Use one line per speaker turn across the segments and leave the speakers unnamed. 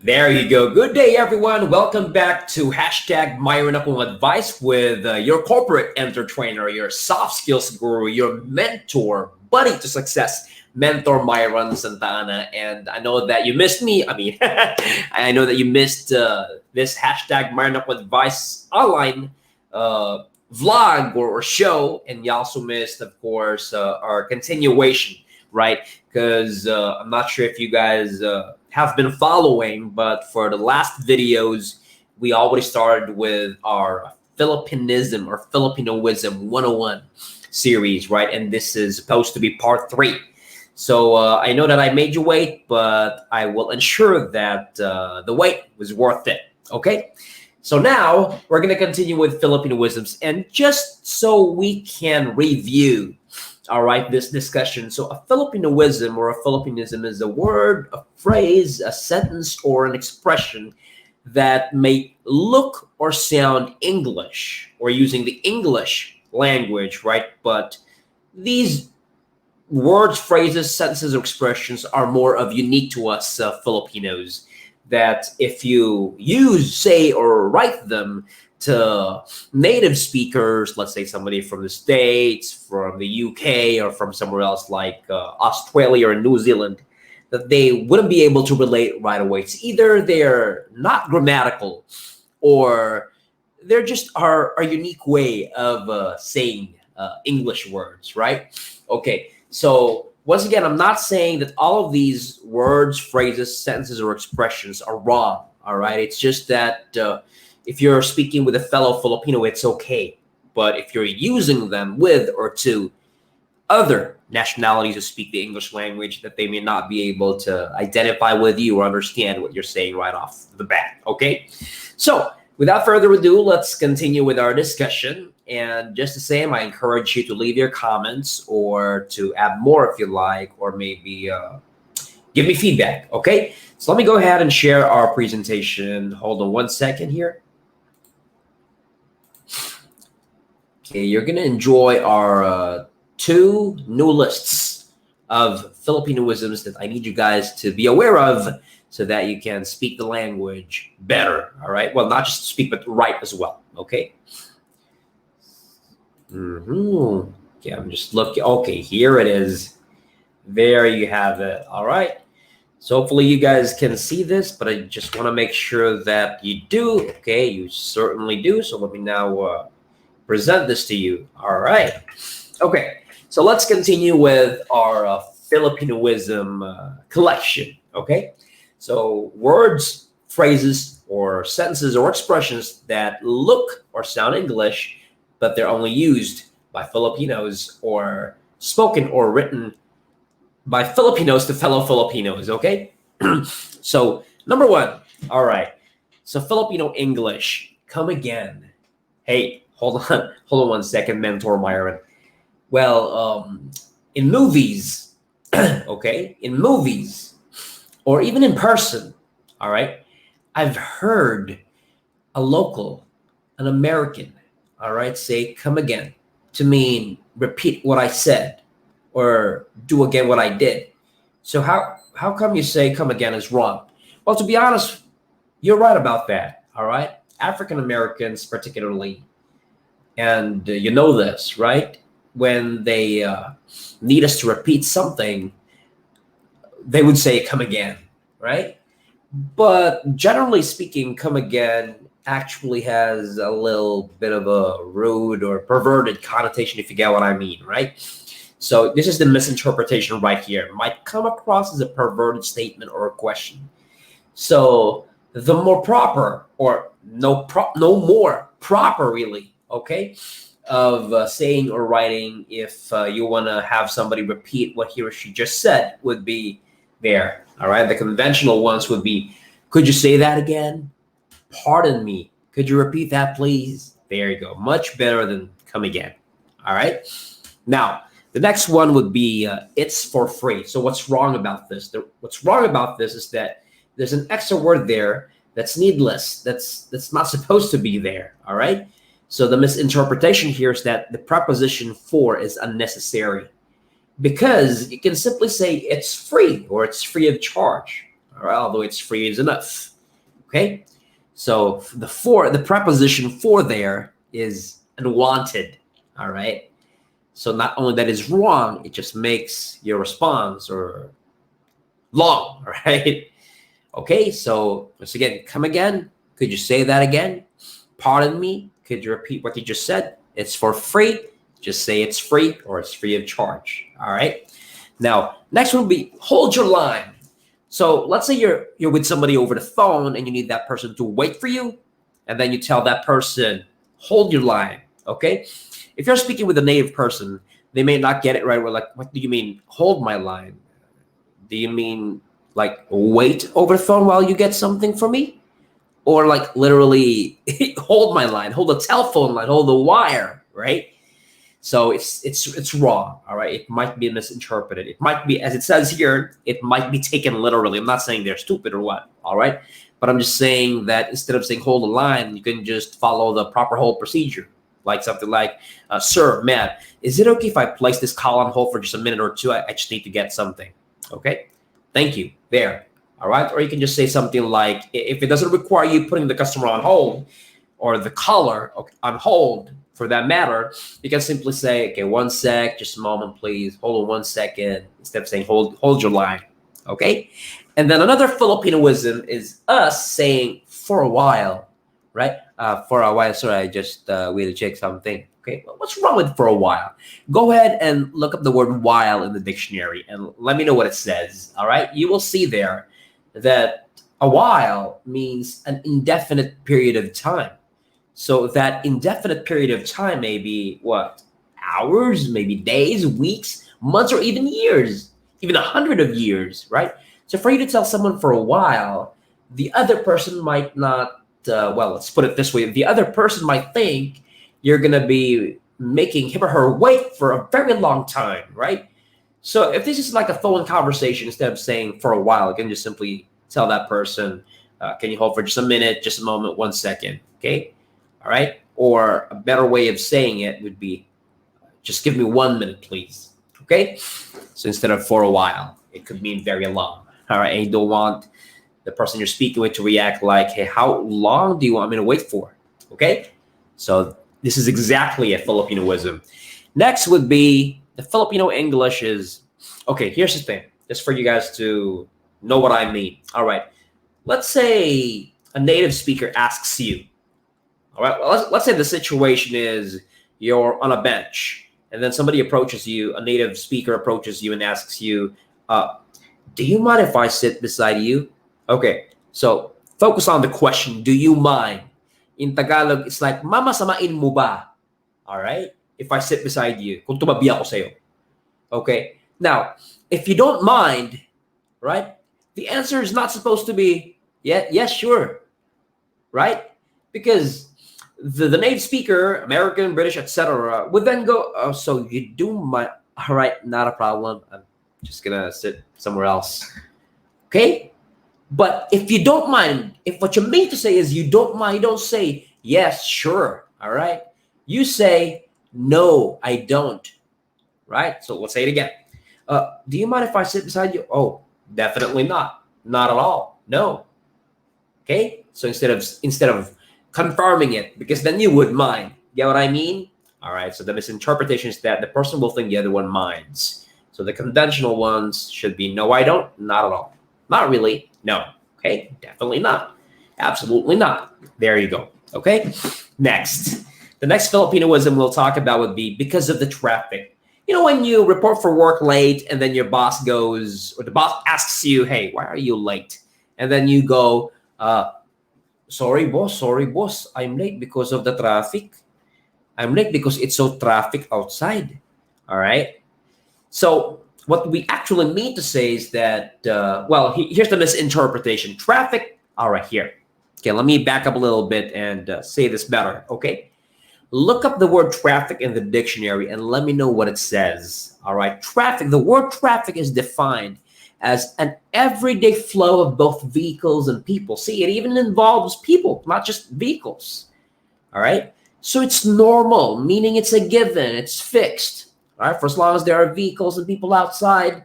There you go. Good day, everyone. Welcome back to hashtag Myron Akong Advice with your corporate entertainer, your soft skills guru, your mentor, buddy to success, mentor Myron Santana. And I know that you missed me. I know that you missed this hashtag Myron Akong Advice online vlog or show. And you also missed, of course, our continuation, right? Because I'm not sure if you guys have been following, but for the last videos, we already started with our Filipinism or Filipinoism 101 series, right? And this is supposed to be part 3. So I know that I made you wait, but I will ensure that the wait was worth it, okay? So now we're going to continue with Filipinoisms, and just so we can review, all right, this discussion. So a Filipinoism or a Filipinism is a word, a phrase, a sentence, or an expression that may look or sound English or using the English language, right? But these words, phrases, sentences, or expressions are more of unique to us Filipinos, that if you use, say, or write them to native speakers, let's say somebody from the States, from the UK, or from somewhere else like Australia or New Zealand, that they wouldn't be able to relate right away. It's either they're not grammatical or they're just our unique way of saying English words, right? Okay, so once again, I'm not saying that all of these words, phrases, sentences, or expressions are wrong, all right? It's just that if you're speaking with a fellow Filipino, it's okay. But if you're using them with or to other nationalities who speak the English language, that they may not be able to identify with you or understand what you're saying right off the bat, okay? So without further ado, let's continue with our discussion. And just the same, I encourage you to leave your comments or to add more if you like, or maybe give me feedback, okay? So let me go ahead and share our presentation. Hold on one second here. Okay, you're going to enjoy our 2 new lists of Filipinoisms that I need you guys to be aware of so that you can speak the language better, all right? Well, not just speak, but write as well, okay? Okay, I'm just looking. Okay, here it is. There you have it, all right? So hopefully you guys can see this, but I just want to make sure that you do. Okay, you certainly do. So let me now present this to you. All right. Okay, so let's continue with our Filipinoism collection. Okay, so words, phrases, or sentences or expressions that look or sound English, but they're only used by Filipinos or spoken or written by Filipinos to fellow Filipinos. Okay, so number 1. All right, so Filipino English. Come again. Hey. Hold on one second, mentor Myron. Well, in movies, okay, in movies, or even in person, all right, I've heard a local, an American, all right, say "come again" to mean repeat what I said or do again what I did. So how come you say "come again" is wrong? Well, to be honest, you're right about that, all right? African Americans particularly, and you know this, right? When they need us to repeat something, they would say "come again," right? But generally speaking, "come again" actually has a little bit of a rude or perverted connotation, if you get what I mean, right? So this is the misinterpretation right here. It might come across as a perverted statement or a question. So the more proper, or no more proper really, okay, of saying or writing, if you want to have somebody repeat what he or she just said, would be there, all right? The conventional ones would be, "Could you say that again? Pardon me. Could you repeat that, please?" There you go. Much better than "come again," all right? Now, the next one would be "it's for free." So what's wrong about this? What's wrong about this is that there's an extra word there that's needless, that's not supposed to be there, all right? So the misinterpretation here is that the preposition "for" is unnecessary, because you can simply say "it's free" or "it's free of charge," all right? Although "it's free" is enough. Okay? So the preposition for there is unwanted. All right? So not only that is wrong, it just makes your response or long, right? Okay, so once again, come again. Could you say that again? Pardon me. Could you repeat what you just said? It's for free. Just say it's free or it's free of charge. All right. Now, next one will be hold your line. So let's say you're with somebody over the phone and you need that person to wait for you, and then you tell that person, hold your line. Okay. If you're speaking with a native person, they may not get it right. We're like, what do you mean, hold my line? Do you mean like wait over the phone while you get something from me? Or like literally hold my line, hold the telephone line, hold the wire, right? So it's wrong, all right? It might be misinterpreted. It might be, as it says here, it might be taken literally. I'm not saying they're stupid or what, all right? But I'm just saying that instead of saying hold the line, you can just follow the proper hold procedure. Like something like, sir, man, is it okay if I place this call on hold for just a minute or two? I just need to get something, okay? Thank you, there, all right? Or you can just say something like, if it doesn't require you putting the customer on hold or the caller on hold for that matter, you can simply say, okay, one sec, just a moment, please. Hold on 1 second, instead of saying hold your line, okay? And then another Filipinoism is us saying for a while, right? For a while, sorry, I just will check something. Okay, well, what's wrong with for a while? Go ahead and look up the word while in the dictionary and let me know what it says, all right? You will see there that a while means an indefinite period of time. So that indefinite period of time may be what? Hours, maybe days, weeks, months, or even years, even 100 of years, right? So for you to tell someone for a while, the other person might not, well, let's put it this way. The other person might think you're going to be making him or her wait for a very long time, right? So if this is like a phone conversation, instead of saying for a while, you can just simply tell that person, can you hold for just a minute, just a moment, 1 second, okay? All right? Or a better way of saying it would be, just give me 1 minute, please, okay? So instead of for a while, it could mean very long, all right? And you don't want the person you're speaking with to react like, hey, how long do you want me to wait for, okay? So this is exactly a Filipinoism. Next would be the Filipino English is, okay, here's the thing, just for you guys to know what I mean. All right, let's say a native speaker asks you, all right, well, let's say the situation is you're on a bench and then somebody approaches you, a native speaker approaches you and asks you, do you mind if I sit beside you? Okay, so focus on the question, do you mind? In Tagalog, it's like, mamasamain mo ba? All right? If I sit beside you, kung tumabi ako sa'yo. Okay? Now, if you don't mind, right? The answer is not supposed to be, yeah, yes, sure. Right? Because the native speaker, American, British, etc., would then go, oh, so you do mind? All right, not a problem. I'm just going to sit somewhere else. Okay? But if you don't mind, if what you mean to say is you don't mind, you don't say, yes, sure, all right? You say, no, I don't, right? So let's say it again. Do you mind if I sit beside you? Oh, definitely not. Not at all. No. Okay? So instead of confirming it, because then you would mind. Get what I mean? All right, so the misinterpretation is that the person will think the other one minds. So the conventional ones should be, no, I don't, not at all. Not really. No. Okay. Definitely not. Absolutely not. There you go. Okay. Next. The next Filipinoism we'll talk about would be because of the traffic. You know, when you report for work late and then your boss goes, or the boss asks you, hey, why are you late? And then you go, sorry, boss. I'm late because of the traffic. I'm late because it's so traffic outside. All right. So what we actually mean to say is that, well, here's the misinterpretation. Traffic, all right, here. Okay, let me back up a little bit and say this better, okay? Look up the word traffic in the dictionary and let me know what it says, all right? Traffic, the word traffic is defined as an everyday flow of both vehicles and people. See, it even involves people, not just vehicles, all right? So it's normal, meaning it's a given, it's fixed. All right, for as long as there are vehicles and people outside,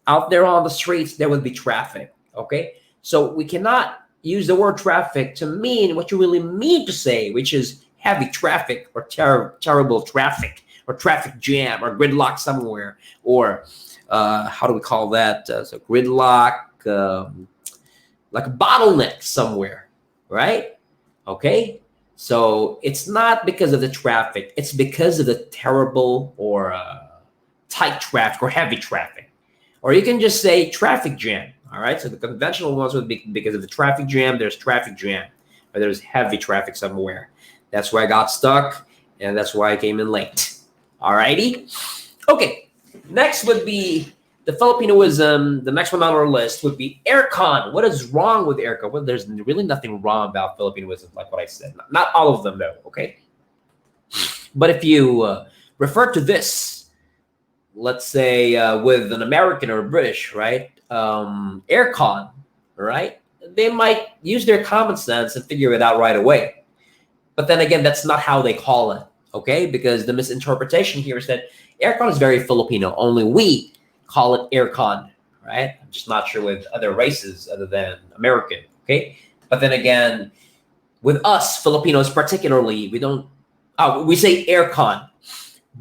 out there on the streets, there will be traffic. Okay, so we cannot use the word traffic to mean what you really mean to say, which is heavy traffic or terrible traffic or traffic jam or gridlock somewhere, or how do we call that? So gridlock, like a bottleneck somewhere, right? Okay. So it's not because of the traffic, it's because of the terrible or tight traffic or heavy traffic. Or you can just say traffic jam. All right. So the conventional ones would be because of the traffic jam, there's traffic jam, or there's heavy traffic somewhere. That's where I got stuck, and that's why I came in late. All righty. Okay. Next would be the Filipinoism. The next one on our list would be aircon. What is wrong with aircon? Well, there's really nothing wrong about Filipinoism, like what I said. Not all of them, though. Okay. But if you refer to this, let's say with an American or a British, right? Aircon, right? They might use their common sense and figure it out right away. But then again, that's not how they call it, okay? Because the misinterpretation here is that aircon is very Filipino. Only we call it aircon, right? I'm just not sure with other races other than American, okay? But then again, with us Filipinos particularly, we say aircon.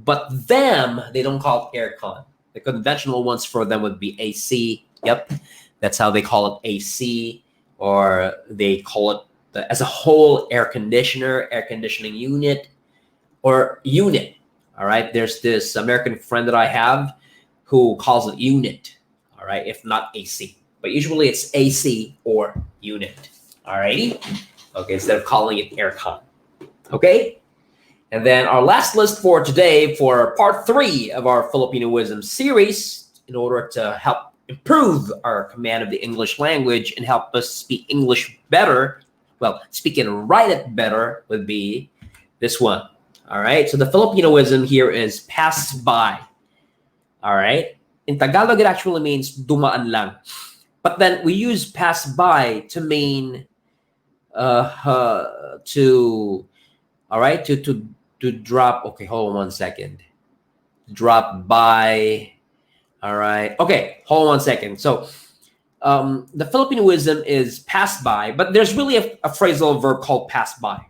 But them, they don't call it aircon. The conventional ones for them would be AC. Yep, that's how they call it, AC, or they call it as a whole air conditioner, air conditioning unit, or unit. All right, there's this American friend that I have who calls it unit. All right, if not AC, but usually it's AC or unit. All righty. Okay, instead of calling it aircon. Okay. And then our last list for today, for part 3 of our Filipinoism series, in order to help improve our command of the English language and help us speak English better, well, speak and write it better, would be this one. All right. So the Filipinoism here is pass by. All right. In Tagalog, it actually means dumaan lang. But then we use pass by to mean to drop. Okay, hold on 1 second. Drop by. All right. Okay, hold on 1 second. So the Filipinoism is pass by, but there's really a phrasal verb called pass by,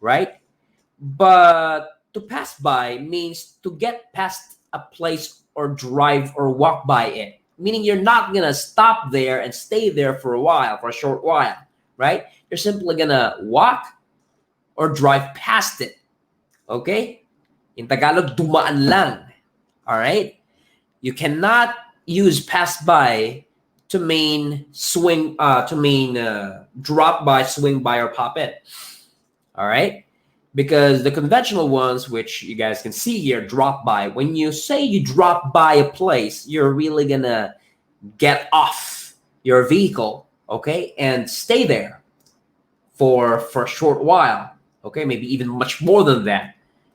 right? But to pass by means to get past a place or drive or walk by it, meaning you're not going to stop there and stay there for a short while, right? You're simply going to walk or drive past it. Okay? In Tagalog, dumaan lang. All right? You cannot use pass by to mean drop by, swing by, or pop in. All right? Because the conventional ones, which you guys can see here, drop by. When you say you drop by a place, you're really gonna get off your vehicle, okay, and stay there for a short while, okay, maybe even much more than that.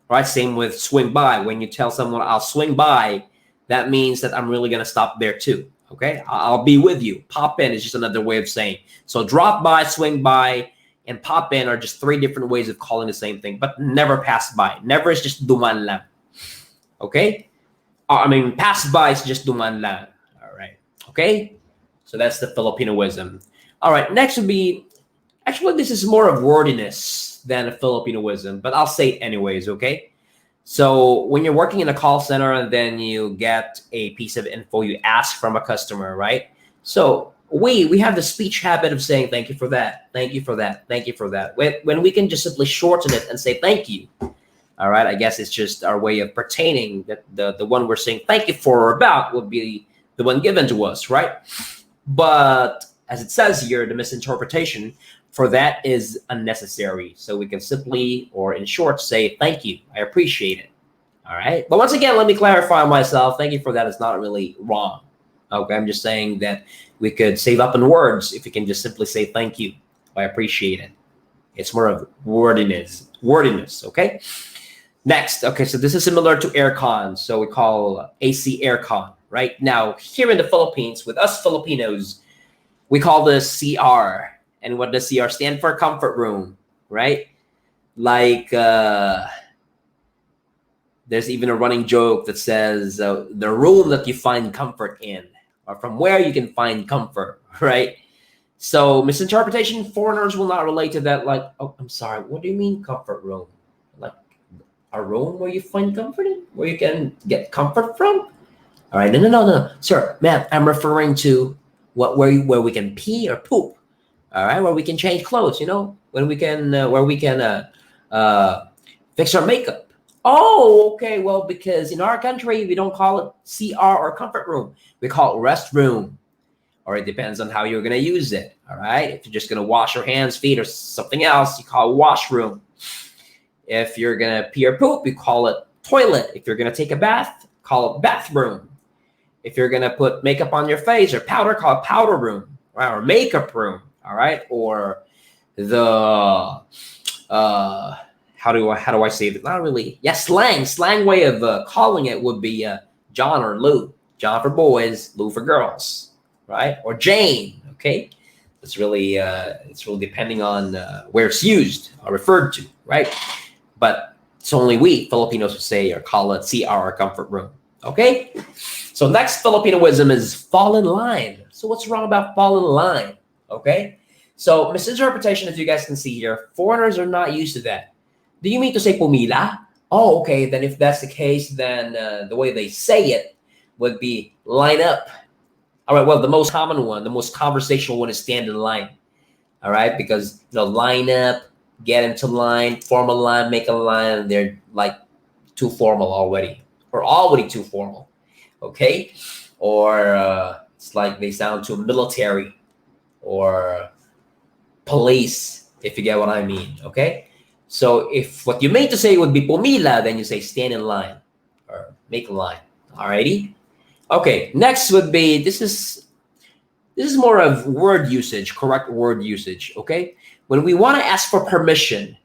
Right? Same with swing by. When you tell someone I'll swing by, that means that I'm really going to stop there too. Okay? I'll be with you. Pop in is just another way of saying. So drop by, swing by, and pop in are just 3 different ways of calling the same thing, but never pass by. Never is just duman lang. Okay? Pass by is just duman lang. All right. Okay? So that's the Filipinoism. All right. Next would be, actually, this is more of wordiness than a Filipinoism, but I'll say it anyways, okay? So when you're working in a call center and then you get a piece of info you ask from a customer, right? So we have the speech habit of saying thank you for that, thank you for that, thank you for that. When we can just simply shorten it and say thank you. All right, I guess it's just our way of pertaining that the one we're saying thank you for or about would be the one given to us, right? But as it says here, the misinterpretation for that is unnecessary. So we can simply, or in short, say thank you. I appreciate it. All right. But once again, let me clarify myself. Thank you for that is not really wrong. Okay. I'm just saying that we could save up in words if we can just simply say thank you. I appreciate it. It's more of wordiness. Okay. Next. Okay. So this is similar to aircon. So we call AC aircon. Right now, here in the Philippines, with us Filipinos, we call this CR. And what does CR stand for? Comfort room, right? Like, there's even a running joke that says the room that you find comfort in, or from where you can find comfort, right? So misinterpretation, foreigners will not relate to that. Like, oh, I'm sorry, what do you mean comfort room? Like a room where you find comforting, where you can get comfort from? All right, no, sir, ma'am, I'm referring to where we can pee or poop. All right, where we can change clothes. You know, when we can where we can fix our makeup. Oh, okay. Well, because in our country we don't call it CR or comfort room. We call it restroom, or it depends on how you're gonna use it. All right, if you're just gonna wash your hands, feet, or something else, you call it washroom. If you're gonna pee or poop, you call it toilet. If you're gonna take a bath, call it bathroom. If you're gonna put makeup on your face or powder, call it powder room, right? Or makeup room. All right, or the how do I say it? Not really. Yeah, slang way of calling it would be John or Lou. John for boys, Lou for girls, right? Or Jane. Okay, it's really depending on where it's used or referred to, right? But it's only we Filipinos would say or call it CR or comfort room. Okay, so next Filipinoism is fall in line. So what's wrong about fall in line? Okay, so misinterpretation, as you guys can see here, foreigners are not used to that. Do you mean to say pumila? Oh, okay, then if that's the case, then the way they say it would be line up. All right, well, the most common one, the most conversational one is stand in line. All right, because line up, get into line, form a line, make a line, they're like too formal already, or already too formal. Okay, or it's like they sound too military or police, if you get what I mean. Okay, so if what you meant to say would be pumila, then you say stand in line or make a line. Alrighty. Okay, next would be this is more of word usage, correct word usage. Okay, when we want to ask for permission,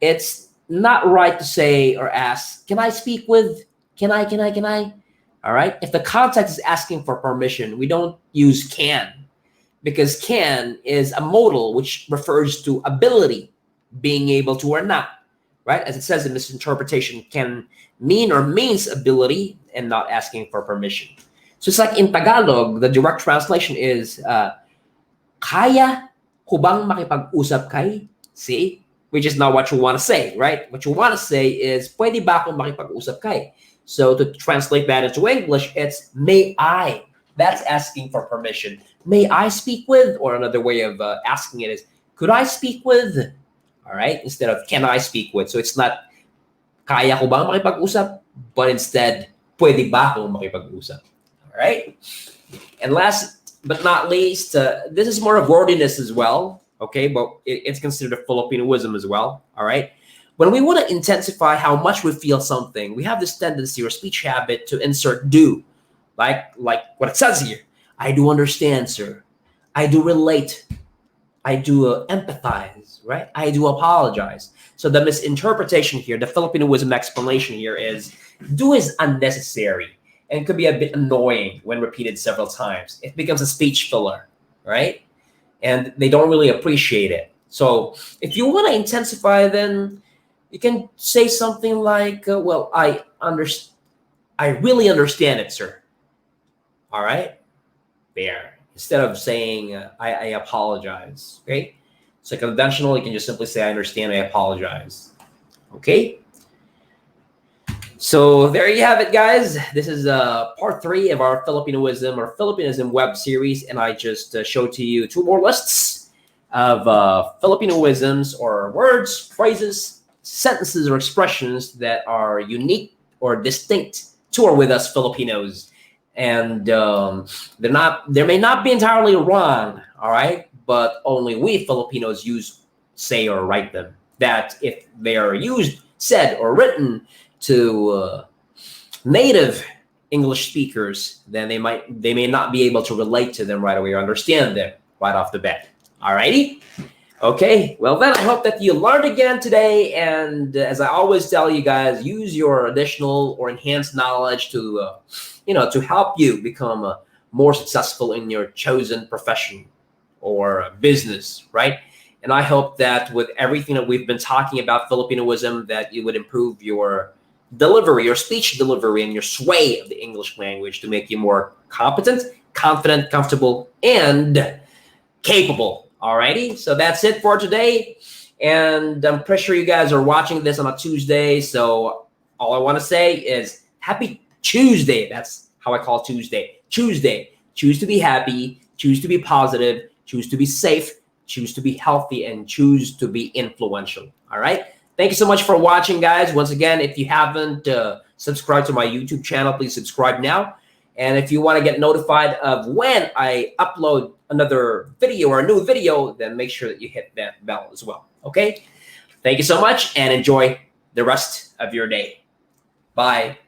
it's not right to say or ask, can I speak with, can I? All right, if the context is asking for permission, we don't use can, because can is a modal which refers to ability, being able to or not, right? As it says in misinterpretation, can mean or means ability and not asking for permission. So it's like in Tagalog, the direct translation is, kaya ko bang makipag-usap kay? See? Which is not what you want to say, right? What you want to say is, pwede ba akong makipag-usap kay? So to translate that into English, it's may I. That's asking for permission. May I speak with? Or another way of asking it is, could I speak with? All right, instead of can I speak with. So it's not kaya ko bang makipag-usap, but instead, pwede ba akong makipag-usap? All right. And last but not least, this is more of wordiness as well. Okay, but it's considered a Filipinoism as well. All right. When we want to intensify how much we feel something, we have this tendency or speech habit to insert do, like what it says here. I do understand, sir. I do relate. I do empathize, right? I do apologize. So the misinterpretation here, the Filipinoism explanation here is, do is unnecessary and could be a bit annoying when repeated several times. It becomes a speech filler, right? And they don't really appreciate it. So if you want to intensify, then you can say something like, well, I really understand it, sir. All right? There. Instead of saying, I apologize, okay? So conventional, you can just simply say, I understand, I apologize, okay? So there you have it, guys. This is part 3 of our Filipinoism or Filipinism web series, and I just showed to you 2 more lists of Filipinoisms or words, phrases, sentences, or expressions that are unique or distinct to or with us Filipinos. And they may not be entirely wrong, all right, but only we Filipinos use, say, or write them. That if they are used, said, or written to native English speakers, then they may not be able to relate to them right away or understand them right off the bat. Alrighty? Okay, well then I hope that you learned again today, and as I always tell you guys, use your additional or enhanced knowledge to to help you become more successful in your chosen profession or business, right? And I hope that with everything that we've been talking about Filipinoism, that you would improve your delivery, your speech delivery, and your sway of the English language to make you more competent, confident, comfortable, and capable. Alrighty, so that's it for today. And I'm pretty sure you guys are watching this on a Tuesday. So all I want to say is happy Tuesday. That's how I call Tuesday. Tuesday. Choose to be happy. Choose to be positive. Choose to be safe. Choose to be healthy, and choose to be influential. All right. Thank you so much for watching, guys. Once again, if you haven't subscribed to my YouTube channel, please subscribe now. And if you want to get notified of when I upload another video or a new video, then make sure that you hit that bell as well. Okay? Thank you so much, and enjoy the rest of your day. Bye.